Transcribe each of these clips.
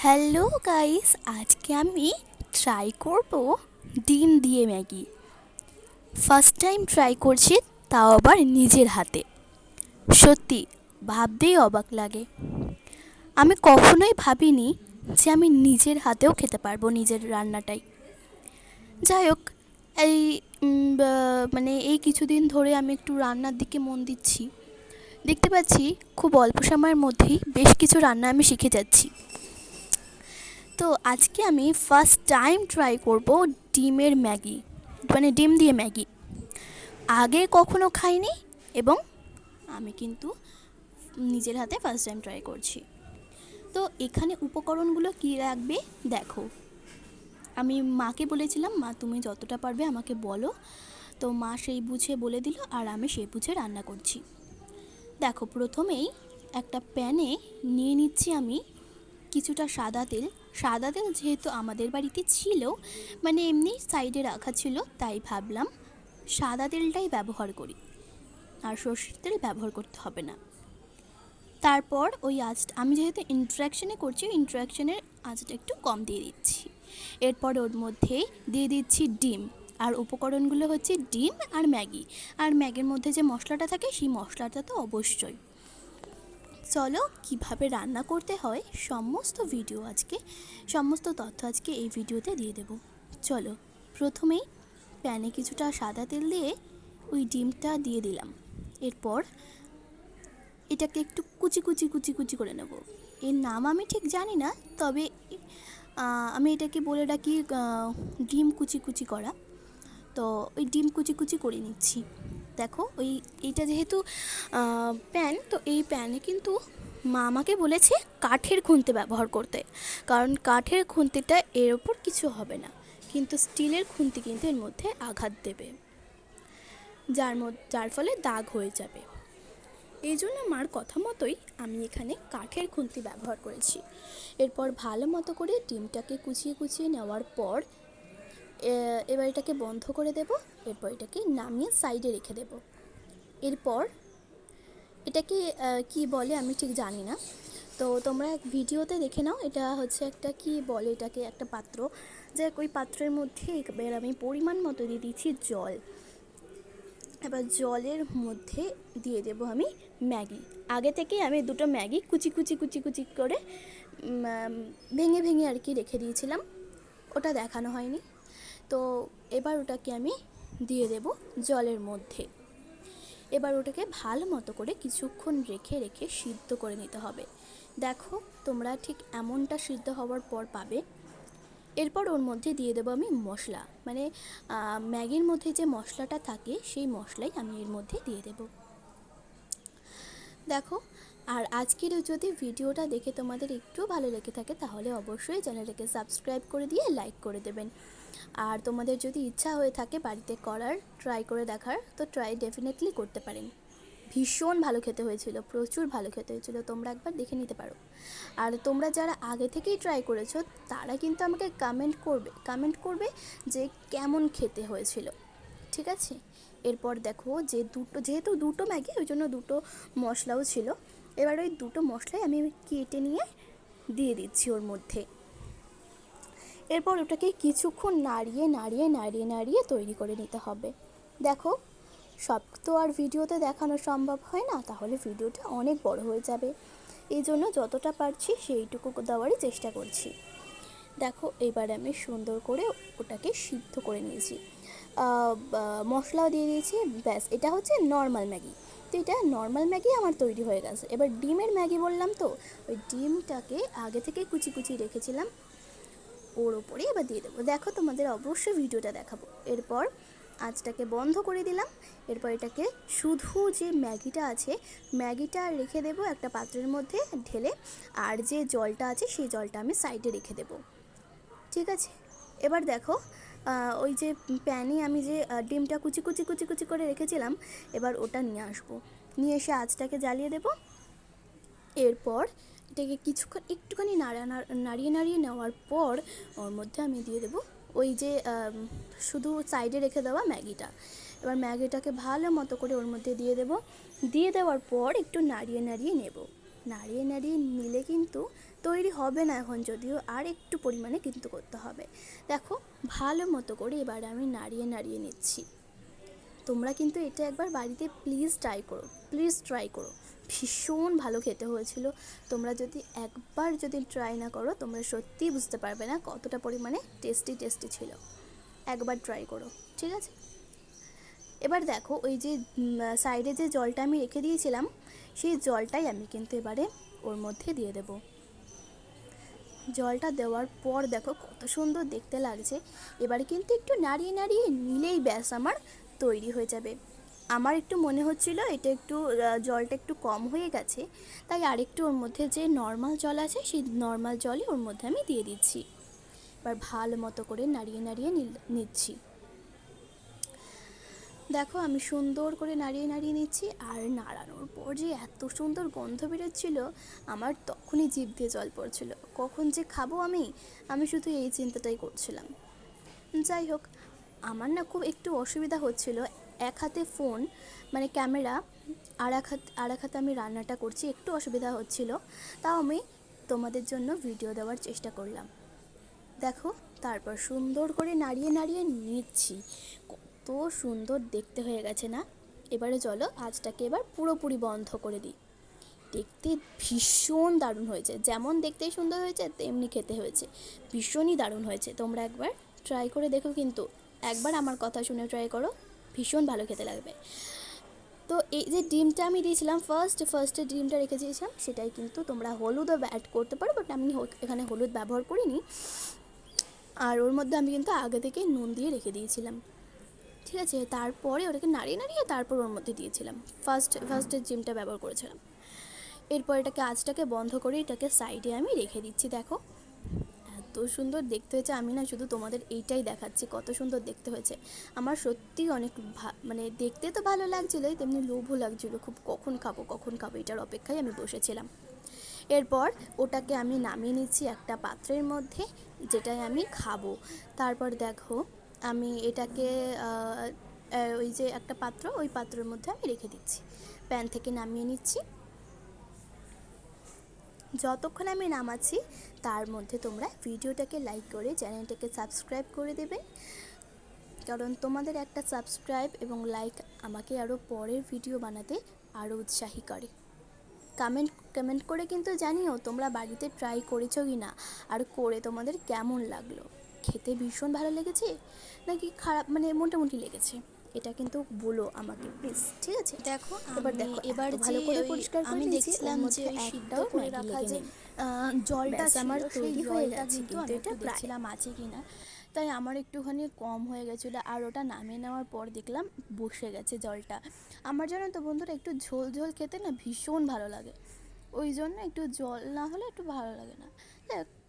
Hello guys, আজকে আমি try করব ডিম দিয়ে ম্যাগি। ফার্স্ট টাইম ট্রাই করছি, তাও আবার নিজের হাতে। সত্যি ভাবতেই অবাক লাগে। আমি কখনোই ভাবিনি যে আমি নিজের হাতেও খেতে পারবো নিজের রান্নাটাই। যাই হোক, এই এই কিছুদিন ধরে আমি একটু রান্নার দিকে মন দিচ্ছি। দেখতে পাচ্ছি খুব অল্প সময়ের মধ্যেই বেশ কিছু রান্না আমি শিখে যাচ্ছি। তো আজকে আমি ফার্স্ট টাইম ট্রাই করব ডিমের ম্যাগি, ডিম দিয়ে ম্যাগি। আগে কখনো খাইনি এবং আমি কিন্তু নিজের হাতে ফার্স্ট টাইম ট্রাই করছি। তো এখানে উপকরণগুলো কী লাগবে দেখো। আমি মাকে বলেছিলাম, মা তুমি যতটা পারবে আমাকে বলো। তো মা সেই বুঝে বলে দিল আর আমি সেই বুঝে রান্না করছি। দেখো, প্রথমেই একটা প্যানে নিয়ে নিচ্ছি আমি কিছুটা সাদা তেল। সাদা তেল যেহেতু আমাদের বাড়িতে ছিল, এমনি সাইডে রাখা ছিল, তাই ভাবলাম সাদা তেলটাই ব্যবহার করি, আর সর্ষের তেল ব্যবহার করতে হবে না। তারপর ওই আঁচটা আমি যেহেতু ইন্ট্রাকশানে করছি, ইন্ট্রাকশানের আঁচটা একটু কম দিয়ে দিচ্ছি। এরপর ওর মধ্যে দিয়ে দিচ্ছি ডিম। আর উপকরণগুলো হচ্ছে ডিম আর ম্যাগি। আর ম্যাগির মধ্যে যে মশলাটা থাকে সেই মশলাটা তো অবশ্যই। চলো কিভাবে রান্না করতে হয় সমস্ত তথ্য আজকে এই ভিডিওতে দিয়ে দেব। চলো, প্রথমেই প্যানে কিছুটা সাদা তেল দিয়ে ওই ডিমটা দিয়ে দিলাম। এরপর এটাকে একটু কুচি কুচি কুচি কুচি করে নেব। এর নাম আমি ঠিক জানি না, তবে আমি এটাকে বলে ডাকি ডিম কুচি কুচি করা। তো ওই ডিম কুচি কুচি করে নিচ্ছি। দেখো, এইটা যেহেতু প্যান, তো এই প্যানে কিন্তু মা আমাকে বলেছে কাঠের খুন্তি ব্যবহার করতে, কারণ কাঠের খুন্তিটা এর ওপর কিছু হবে না, কিন্তু স্টিলের খুন্তি কিন্তু এর মধ্যে আঘাত দেবে, যার ফলে দাগ হয়ে যাবে। এই জন্য মার কথা মতোই আমি এখানে কাঠের খুন্তি ব্যবহার করেছি। এরপর ভালো মতো করে ডিমটাকে কুচিয়ে কুচিয়ে নেওয়ার পর এবার এটাকে বন্ধ করে দেব। এরপর এটাকে নামিয়ে সাইডে রেখে দেব। এরপর এটাকে কি বলে আমি ঠিক জানি না, তো তোমরা ভিডিওতে দেখে নাও। এটা হচ্ছে একটা কি বলে এটাকে, একটা পাত্র। যাই হোক, ওই পাত্রের মধ্যে এবার আমি পরিমাণ মতো দিয়ে দিচ্ছি জল। এবার জলের মধ্যে দিয়ে দেব আমি ম্যাগি। আগে থেকেই আমি দুটো ম্যাগি কুচি কুচি কুচি কুচি করে ভেঙে ভেঙে আর কি রেখে দিয়েছিলাম, ওটা দেখানো হয়নি। তো এবার ওটাকে আমি দিয়ে দেব জলের মধ্যে। এবার ওটাকে ভালো মতো করে কিছুক্ষণ রেখে রেখে সিদ্ধ করে নিতে হবে। দেখো, তোমরা ঠিক এমনটা সিদ্ধ হওয়ার পর পাবে। এরপর ওর মধ্যে দিয়ে দেবো আমি মশলা, ম্যাগির মধ্যে যে মশলাটা থাকে সেই মশলাই আমি এর মধ্যে দিয়ে দেব। দেখো, আর আজকের যদি ভিডিওটা দেখে তোমাদের একটু ভালো লেগে থাকে তাহলে অবশ্যই চ্যানেলটাকে সাবস্ক্রাইব করে দিয়ে লাইক করে দেবেন। আর তোমাদের যদি ইচ্ছা হয়ে থাকে বাড়িতে করার, ট্রাই করে দেখার, তো ট্রাই ডেফিনেটলি করতে পারেন। ভীষণ ভালো খেতে হয়েছিল, প্রচুর ভালো খেতে হয়েছিল, তোমরা একবার দেখে নিতে পারো। আর তোমরা যারা আগে থেকেই ট্রাই করেছো তারা কিন্তু আমাকে কমেন্ট করবে যে কেমন খেতে হয়েছিল, ঠিক আছে? এরপর দেখো, যেহেতু দুটো ম্যাগি, ওই জন্য দুটো মশলাও ছিল। এবার ওই দুটো মশলাই আমি কেটে নিয়ে দিয়ে দিচ্ছি ওর মধ্যে। এরপর ওটাকে কিছুক্ষণ নাড়িয়ে নাড়িয়ে নাড়িয়ে নাড়িয়ে তৈরি করে নিতে হবে। দেখো, সব তো আর ভিডিওতে দেখানো সম্ভব হয় না, তাহলে ভিডিওটা অনেক বড় হয়ে যাবে। এই জন্য যতটা পারছি সেইটুকু দেওয়ারই চেষ্টা করছি। দেখো, এবার আমি সুন্দর করে ওটাকে সিদ্ধ করে নিয়েছি, মশলাও দিয়ে দিয়েছি। ব্যাস, এটা হচ্ছে নর্মাল ম্যাগি। তো এটা নর্মাল ম্যাগি আমার তৈরি হয়ে গেছে। এবার ডিমের ম্যাগি বললাম, তো ওই ডিমটাকে আগে থেকে কুচি কুচি রেখেছিলাম, ওর ওপরে এবার দিয়ে দেবো। দেখো, তোমাদের অবশ্যই ভিডিওটা দেখাবো। এরপর আঁচটাকে বন্ধ করে দিলাম। এরপর এটাকে শুধু যে ম্যাগিটা আছে, ম্যাগিটা রেখে দেবো একটা পাত্রের মধ্যে ঢেলে, আর যে জলটা আছে সেই জলটা আমি সাইডে রেখে দেবো, ঠিক আছে? এবার দেখো, ওই যে প্যানে আমি যে ডিমটা কুচি কুচি কুচি কুচি করে রেখেছিলাম, এবার ওটা নিয়ে আসবো। নিয়ে এসে আঁচটাকে জ্বালিয়ে দেবো। এরপর এটাকে কিছুক্ষণ একটুখানি নাড়িয়ে নাড়িয়ে নেওয়ার পর ওর মধ্যে আমি দিয়ে দেবো ওই যে শুধু সাইডে রেখে দেওয়া ম্যাগিটা। এবার ম্যাগিটাকে ভালো মতো করে ওর মধ্যে দিয়ে দেবো। দিয়ে দেওয়ার পর একটু নাড়িয়ে নাড়িয়ে নেব। নাড়িয়ে নাড়িয়ে নিলে কিন্তু তৈরি হবে না এখন, যদিও আর একটু পরিমাণে কিন্তু করতে হবে। দেখো ভালো মতো করে এবারে আমি নাড়িয়ে নাড়িয়ে নিচ্ছি। তোমরা কিন্তু এটা একবার বাড়িতে প্লিজ ট্রাই করো, ভীষণ ভালো খেতে হয়েছিল। তোমরা যদি একবার ট্রাই না করো তোমরা সত্যিই বুঝতে পারবে না কতটা পরিমাণে টেস্টি ছিল। একবার ট্রাই করো, ঠিক আছে? এবার দেখো ওই যে সাইডে যে জলটা আমি রেখে দিয়েছিলাম, সেই জলটাই আমি কিন্তু এবারে ওর মধ্যে দিয়ে দেব। জলটা দেওয়ার পর দেখো কত সুন্দর দেখতে লাগছে। এবারে কিন্তু একটু নাড়িয়ে নাড়িয়ে নিলেই ব্যাস আমার তৈরি হয়ে যাবে। আমার একটু মনে হচ্ছিল এটা একটু জলটা একটু কম হয়ে গেছে, তাই আরেকটু ওর মধ্যে যে নর্মাল জল আছে সেই নর্মাল জলই ওর মধ্যে আমি দিয়ে দিচ্ছি। এবার ভালো মতো করে নাড়িয়ে নাড়িয়ে নিচ্ছি। দেখো আমি সুন্দর করে নাড়িয়ে নাড়িয়ে নিচ্ছি, আর নাড়ানোর পর যে এত সুন্দর গন্ধ বেরোচ্ছিল, আমার তখনই জিভ দিয়ে জল পড়ছিল। কখন যে খাবো আমি শুধু এই চিন্তাটাই করছিলাম। যাই হোক, আমার না খুব একটু অসুবিধা হচ্ছিল, এক হাতে ফোন মানে ক্যামেরা, আর এক হাতে আমি রান্নাটা করছি, একটু অসুবিধা হচ্ছিল। তাও আমি তোমাদের জন্য ভিডিও দেওয়ার চেষ্টা করলাম। দেখো তারপর সুন্দর করে নাড়িয়ে নাড়িয়ে নিচ্ছি, কত সুন্দর দেখতে হয়ে গেছে না? এবারে চলো আঁচটাকে এবার পুরোপুরি বন্ধ করে দিই। দেখতে ভীষণ দারুণ হয়েছে, যেমন দেখতেই সুন্দর হয়েছে তেমনি খেতে হয়েছে, ভীষণই দারুণ হয়েছে। তোমরা একবার ট্রাই করে দেখো, কিন্তু একবার আমার কথা শুনে ট্রাই করো, ভীষণ ভালো খেতে লাগবে। তো এই যে ডিমটা আমি দিয়েছিলাম ফার্স্টে ডিমটা রেখে দিয়েছিলাম, সেটাই কিন্তু তোমরা হলুদও অ্যাড করতে পারো, বাট আমি এখানে হলুদ ব্যবহার করিনি। আর ওর মধ্যে আমি কিন্তু আগে থেকে নুন দিয়ে রেখে দিয়েছিলাম, ঠিক আছে? তারপরে ওটাকে নাড়িয়ে নাড়িয়ে তারপর ওর মধ্যে দিয়েছিলাম, ফার্স্টের ডিমটা ব্যবহার করেছিলাম। এরপর এটাকে আঁচটাকে বন্ধ করে এটাকে সাইডে আমি রেখে দিচ্ছি। দেখো এত সুন্দর দেখতে হয়েছে, আমি না শুধু তোমাদের এইটাই দেখাচ্ছি কত সুন্দর দেখতে হয়েছে। আমার সত্যিই অনেক মানে দেখতে তো ভালো লাগছিলো, তেমনি লোভও লাগছিলো খুব, কখন খাবো এটার অপেক্ষায় আমি বসেছিলাম। এরপর ওটাকে আমি নামিয়ে নিচ্ছি একটা পাত্রের মধ্যে, যেটাই আমি খাবো। তারপর দেখো আমি এটাকে ওই যে একটা পাত্র, ওই পাত্রের মধ্যে আমি রেখে দিচ্ছি, প্যান থেকে নামিয়ে নিচ্ছি। যতক্ষণ আমি নামাচ্ছি তার মধ্যে তোমরা ভিডিওটাকে লাইক করে চ্যানেলটাকে সাবস্ক্রাইব করে দেবে, কারণ তোমাদের একটা সাবস্ক্রাইব এবং লাইক আমাকে আরও পরের ভিডিও বানাতে আরও উৎসাহী করে। কমেন্ট করে কিন্তু জানিও তোমরা বাড়িতে ট্রাই করেছো কি না, আর করে তোমাদের কেমন লাগলো, খেতে ভীষণ ভালো লেগেছে নাকি খারাপ মানে মোটামুটি লেগেছে, এটা কিন্তু বলো আমাকে প্লিজ, ঠিক আছে? দেখো এবার ভালো করে পরিষ্কার করে আমি নিয়েছি, দেখছিলাম যে ওই সিদ্ধ করে রাখা যে জলটা আমার তৈরি হয়ে গেছে, কিন্তু কিন্তু আমি এটা একটু দেখছিলাম আছে কি না, তাই আমার একটুখানি কম হয়ে গেছিলো। আর ওটা নামিয়ে নেওয়ার পর দেখলাম বসে গেছে জলটা। আমার জানো তো বন্ধুরা একটু ঝোল ঝোল খেতে না ভীষণ ভালো লাগে, ওই জন্য একটু জল না হলে একটু ভালো লাগে না।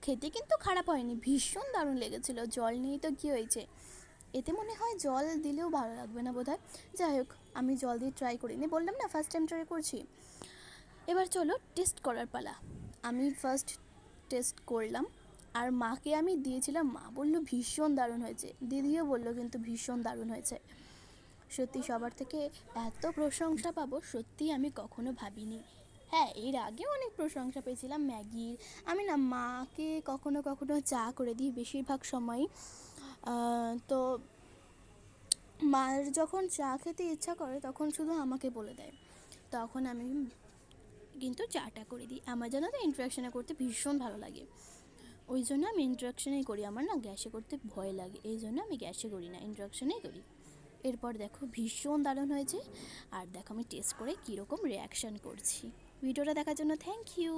খেতে কিন্তু খারাপ হয়নি, ভীষণ দারুণ লেগেছিলো। জল নিয়েই তো কী হয়েছে, এতে মনে হয় জল দিলেও ভালো লাগবে না বোধহয়। যাই হোক, আমি জল দিয়ে ট্রাই করিনি, বললাম না ফার্স্ট টাইম ট্রাই করছি। এবার চলো টেস্ট করার পালা। আমি ফার্স্ট টেস্ট করলাম, আর মাকে আমি দিয়েছিলাম, মা বললো ভীষণ দারুণ হয়েছে, দিদিও বললো কিন্তু ভীষণ দারুণ হয়েছে। সত্যি সবার থেকে এত প্রশংসা পাবো সত্যিই আমি কখনো ভাবিনি। হ্যাঁ, এর আগেও অনেক প্রশংসা পেয়েছিলাম ম্যাগির। আমি না মাকে কখনো কখনো চা করে দিই বেশিরভাগ সময়ই। তো মার যখন চা খেতে ইচ্ছা করে তখন শুধু আমাকে বলে দেয়, তখন আমি কিন্তু চাটা করে দিই। আমার জানো তো ইন্ট্রাকশনে করতে ভীষণ ভালো লাগে, ওই জন্য আমি ইন্ট্রাকশনেই করি। আমার না গ্যাসে করতে ভয় লাগে, এই জন্য আমি গ্যাসে করি না, ইন্ট্রাকশনেই করি। এরপর দেখো ভীষণ দারুণ হয়েছে, আর দেখো আমি টেস্ট করে কীরকম রিয়াকশান করছি। ভিডিওটা দেখার জন্য থ্যাংক ইউ।